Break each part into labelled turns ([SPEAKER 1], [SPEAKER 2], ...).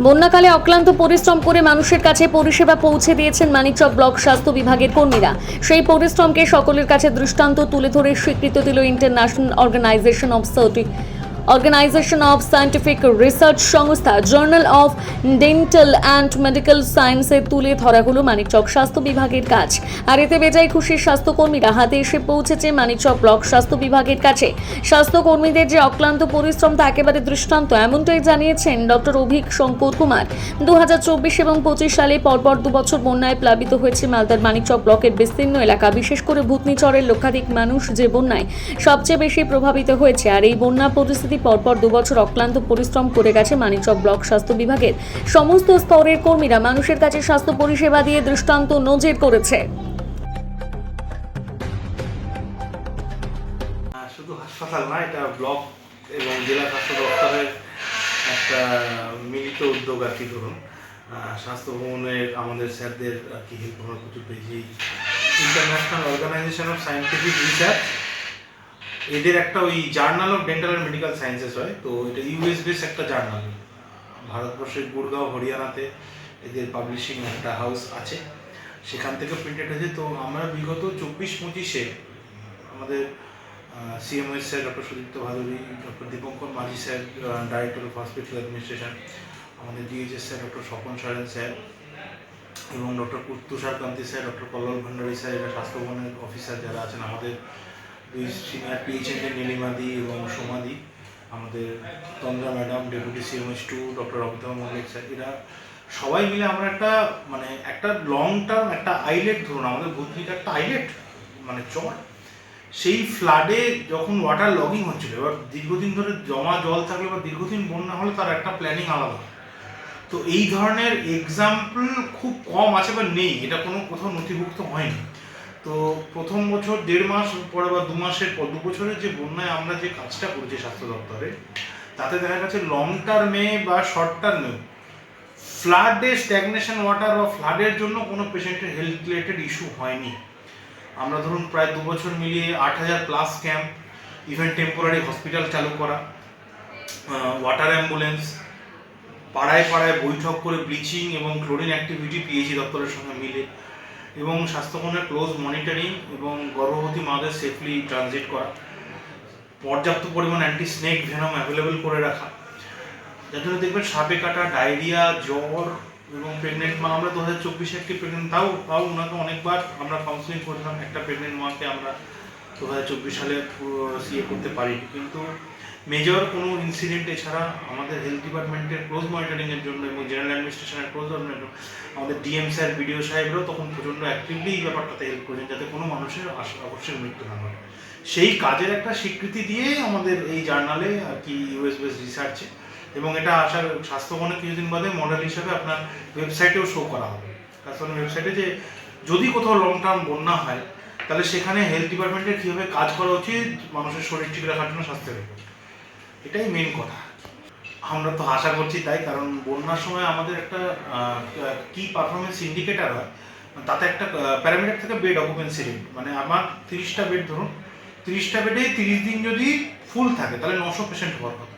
[SPEAKER 1] বন্যাকালে অক্লান্ত পরিশ্রম করে মানুষের কাছে পরিষেবা পৌঁছে দিয়েছেন মানিকচক ব্লক স্বাস্থ্য বিভাগের কর্মীরা। সেই পরিশ্রমকে সকলের কাছে দৃষ্টান্ত তুলে ধরে স্বীকৃতি দিল international organisation of scientific research সংস্থা journal of dental and medical সায়েন্সে তুলে ধরা হলো মানিকচক স্বাস্থ্য বিভাগের কাজ। আর এতে বেজায় খুশি স্বাস্থ্যকর্মীরা। হাতে এসে পৌঁছেছে মানিকচক ব্লক স্বাস্থ্য বিভাগের কাছে স্বাস্থ্যকর্মীদের যে অক্লান্ত পরিশ্রম তা একেবারে দৃষ্টান্ত, এমনটাই জানিয়েছেন ডক্টর অভিক শঙ্কর কুমার। 2024 এবং 25 সালে পরপর 2 বছর বন্যায় প্লাবিত হয়েছে মালদার মানিকচক ব্লকের বিস্তীর্ণ এলাকা। বিশেষ করে ভূতনিচরের লক্ষাধিক মানুষ যে বন্যায় সবচেয়ে বেশি প্রভাবিত হয়েছে। আর এই বন্যা পরিস্থিতি পরপর 2 বছর অক্লান্ত পরিশ্রম করে গেছে মানিকচক ব্লক স্বাস্থ্য বিভাগের সমস্ত স্তরের কর্মীরা। মানুষের কাছে স্বাস্থ্য পরিষেবা দিয়ে দৃষ্টান্ত নজির করেছে।
[SPEAKER 2] শুধু হাসপাতাল না, এটা ব্লক এবং জেলা স্বাস্থ্য দপ্তরের একটা মিলিত উদ্যোগ আর কি। ধরুন স্বাস্থ্য ভবনের আমাদের স্যারদের আর কি হেল্প আমরা প্রচুর পেয়েছি। International organisation of scientific research, এদের একটা ওই journal of dental and medical sciences হয়, তো এটা ইউএস বেস একটা জার্নাল। ভারতবর্ষের গুড়গাঁও হরিয়ানাতে এদের পাবলিশিং একটা হাউস আছে, সেখান থেকে প্রিন্টেড হয়েছে। তো আমরা বিগত 24-25-এ আমাদের CMOS sir doctor Sudipta Bhaduri, doctor Dipankar Majhi sir director of hospital administration, আমাদের DHS sir doctor Swapan Soren sir এবং doctor Tushar Kanti sir, doctor Kallol Bhandari sir, এরা স্বাস্থ্য ভবনের অফিসার যারা আছেন, আমাদের 2 সিনিয়র পিএইচএনডি নীলিমাদি এবং সোমাদি, আমাদের Tandra madam deputy CMS 2 doctor Amitabha Mallick sir, এরা সবাই মিলে আমরা একটা লং টার্ম একটা আইলেট, ধরুন আমাদের ভূতনিতে একটা আইলেট মানে চর, সেই ফ্লাডে যখন ওয়াটার লগিং হচ্ছিল, এবার দীর্ঘদিন ধরে জমা জল থাকলে বা দীর্ঘদিন বন্যা হলে তার একটা প্ল্যানিং আলাদা। তো এই ধরনের এক্সাম্পল খুব কম আছে বা নেই, এটা কোথাও নথিভুক্ত হয়নি। তো প্রথম বছর 1.5 মাস পরে বা 2 মাসের পর 2 বছরের যে বন্যায় আমরা যে কাজটা করেছি স্বাস্থ্য দপ্তরে, তাতে দেখা গেছে লং টার্মে বা শর্ট টার্মেও ফ্লাডে স্ট্যাগনেশন ওয়াটার বা ফ্লাডের জন্য কোনো পেশেন্টের হেলথ রিলেটেড ইস্যু হয়নি। আমরা ধরুন প্রায় 2 বছর মিলিয়ে 8000+ ক্যাম্প, ইভেন টেম্পোরারি হসপিটাল চালু করা, ওয়াটার অ্যাম্বুলেন্স, পাড়ায় পাড়ায় বৈঠক করে ব্লিচিং এবং ক্লোরিন অ্যাক্টিভিটি পিএইচই দপ্তরের সঙ্গে মিলে, এবং স্বাস্থ্যকর্মের ক্লোজ মনিটরিং এবং গর্ভবতী মাদের সেফলি ট্রানজিট করা, পর্যাপ্ত পরিমাণ অ্যান্টি স্নেক ভেনম অ্যাভেলেবেল করে রাখা, যার জন্য দেখবেন সাপে কাটা, ডায়রিয়া, জ্বর এবং প্রেগনেন্ট মা, আমরা 2024-এ একটি প্রেগনেন্ট তাও ওনাকে অনেকবার আমরা কাউন্সিলিং করলাম, একটা প্রেগনেন্ট মাকে আমরা 2024 সালে সিএ করতে পারি, কিন্তু মেজর কোনো ইনসিডেন্ট এছাড়া আমাদের হেলথ ডিপার্টমেন্টের ক্লোজ মনিটরিংয়ের জন্য এবং জেনারেল অ্যাডমিনিস্ট্রেশনের ক্লোজ মনিটরিং, আমাদের ডিএম স্যার, বিডিও সাহেবরাও তখন প্রচণ্ড অ্যাক্টিভলি এই ব্যাপারটাতে হেল্প করেছেন, যাতে কোনো মানুষের অবশ্যই মৃত্যু না হয়। সেই কাজের একটা স্বীকৃতি দিয়ে আমাদের এই জার্নালে আর কি ইউএস বেস রিসার্চে, এবং এটা আসার স্বাস্থ্যভবনে কিছুদিন বাদে মডেল হিসাবে আপনার ওয়েবসাইটেও শো করা হবে। স্বাস্থ্যভবনের ওয়েবসাইটে যে যদি কোথাও লং টার্ম বন্যা হয়, তাহলে সেখানে হেলথ ডিপার্টমেন্টের কীভাবে কাজ করা উচিত মানুষের শরীর ঠিক রাখার জন্য, স্বাস্থ্যের উপর, এটাই মেন কথা। আমরা তো আশা করছি তাই, কারণ বন্যার সময় আমাদের একটা কি পারফরমেন্স ইন্ডিকেটার হয়, তাতে একটা প্যারামিটার থেকে বেড অকুপেন্সি রেট, মানে আমার 30টা বেড, ধরুন 30টা বেডে 30 দিন যদি ফুল থাকে তাহলে 900 পেশেন্ট হওয়ার কথা,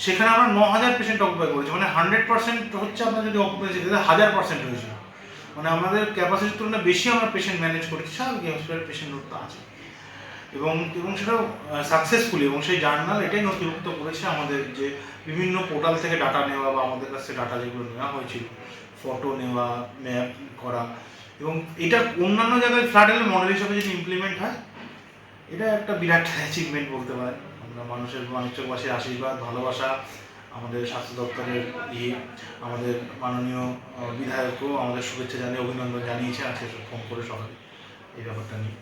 [SPEAKER 2] সেখানে আমরা 9000 পেশেন্ট অকুপাই করেছি, মানে 100% হচ্ছে আপনার যদি অকুপেন্সি 1000% হয়েছিল, মানে আমাদের ক্যাপাসিটির তুলনায় বেশি আমরা পেশেন্ট ম্যানেজ করেছি। স্বাভাবিক হসপিটালের পেশেন্ট লোড তো আছে, এবং সেটা সাকসেসফুলি, এবং সেই জার্নাল এটাই নথিভুক্ত করেছে আমাদের, যে বিভিন্ন পোর্টাল থেকে ডাটা নেওয়া বা আমাদের কাছ থেকে ডাটা যেগুলো নেওয়া হয়েছিল, ফটো নেওয়া, ম্যাপ করা, এবং এটা অন্যান্য জায়গায় ফ্লাড এলে মডেল হিসাবে যদি ইমপ্লিমেন্ট হয়, এটা একটা বিরাট অ্যাচিভমেন্ট বলতে পারেন। আমরা মানিকচকবাসীর আশীর্বাদ, ভালোবাসা, আমাদের স্বাস্থ্য দপ্তরের আমাদের মাননীয় বিধায়কও আমাদের শুভেচ্ছা জানিয়ে অভিনন্দন জানিয়েছে আজকে ফোন করে সকালে এই ব্যাপারটা নিয়ে।